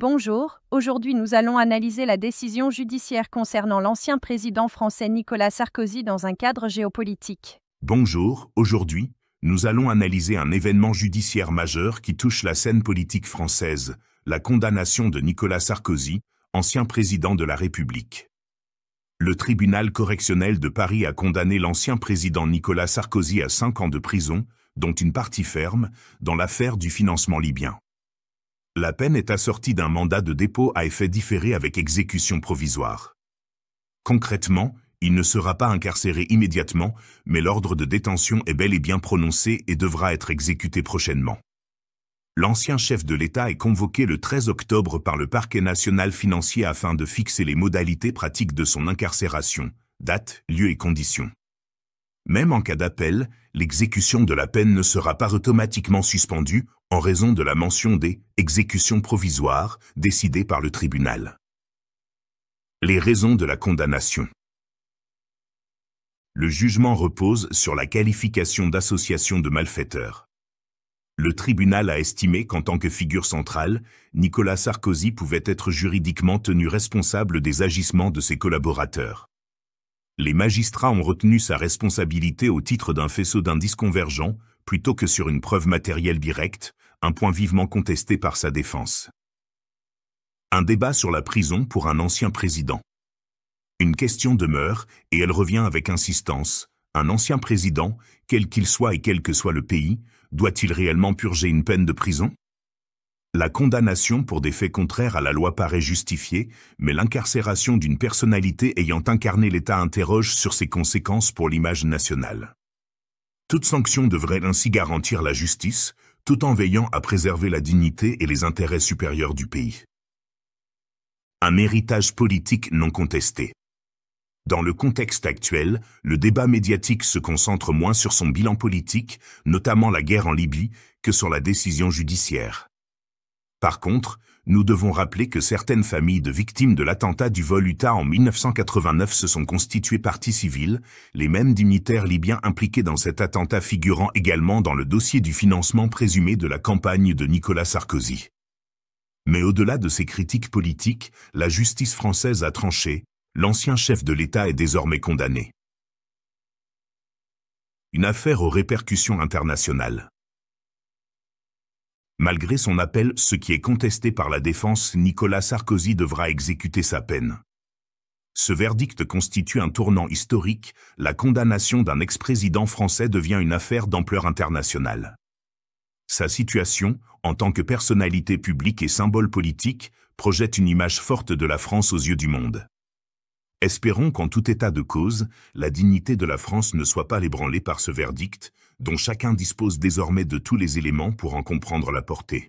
Bonjour, aujourd'hui nous allons analyser la décision judiciaire concernant l'ancien président français Nicolas Sarkozy dans un cadre géopolitique. Bonjour, aujourd'hui, nous allons analyser un événement judiciaire majeur qui touche la scène politique française, la condamnation de Nicolas Sarkozy, ancien président de la République. Le tribunal correctionnel de Paris a condamné l'ancien président Nicolas Sarkozy à 5 ans de prison, dont une partie ferme, dans l'affaire du financement libyen. La peine est assortie d'un mandat de dépôt à effet différé avec exécution provisoire. Concrètement, il ne sera pas incarcéré immédiatement, mais l'ordre de détention est bel et bien prononcé et devra être exécuté prochainement. L'ancien chef de l'État est convoqué le 13 octobre par le parquet national financier afin de fixer les modalités pratiques de son incarcération, date, lieu et conditions. Même en cas d'appel, l'exécution de la peine ne sera pas automatiquement suspendue en raison de la mention des « exécutions provisoires » décidées par le tribunal. Les raisons de la condamnation. Le jugement repose sur la qualification d'association de malfaiteurs. Le tribunal a estimé qu'en tant que figure centrale, Nicolas Sarkozy pouvait être juridiquement tenu responsable des agissements de ses collaborateurs. Les magistrats ont retenu sa responsabilité au titre d'un faisceau d'indices convergents, plutôt que sur une preuve matérielle directe, un point vivement contesté par sa défense. Un débat sur la prison pour un ancien président. Une question demeure, et elle revient avec insistance. Un ancien président, quel qu'il soit et quel que soit le pays, doit-il réellement purger une peine de prison ? La condamnation pour des faits contraires à la loi paraît justifiée, mais l'incarcération d'une personnalité ayant incarné l'État interroge sur ses conséquences pour l'image nationale. Toute sanction devrait ainsi garantir la justice, tout en veillant à préserver la dignité et les intérêts supérieurs du pays. Un héritage politique non contesté. Dans le contexte actuel, le débat médiatique se concentre moins sur son bilan politique, notamment la guerre en Libye, que sur la décision judiciaire. Par contre, nous devons rappeler que certaines familles de victimes de l'attentat du vol Utah en 1989 se sont constituées partie civile, les mêmes dignitaires libyens impliqués dans cet attentat figurant également dans le dossier du financement présumé de la campagne de Nicolas Sarkozy. Mais au-delà de ces critiques politiques, la justice française a tranché, l'ancien chef de l'État est désormais condamné. Une affaire aux répercussions internationales. Malgré son appel, ce qui est contesté par la défense, Nicolas Sarkozy devra exécuter sa peine. Ce verdict constitue un tournant historique, la condamnation d'un ex-président français devient une affaire d'ampleur internationale. Sa situation, en tant que personnalité publique et symbole politique, projette une image forte de la France aux yeux du monde. Espérons qu'en tout état de cause, la dignité de la France ne soit pas ébranlée par ce verdict, dont chacun dispose désormais de tous les éléments pour en comprendre la portée.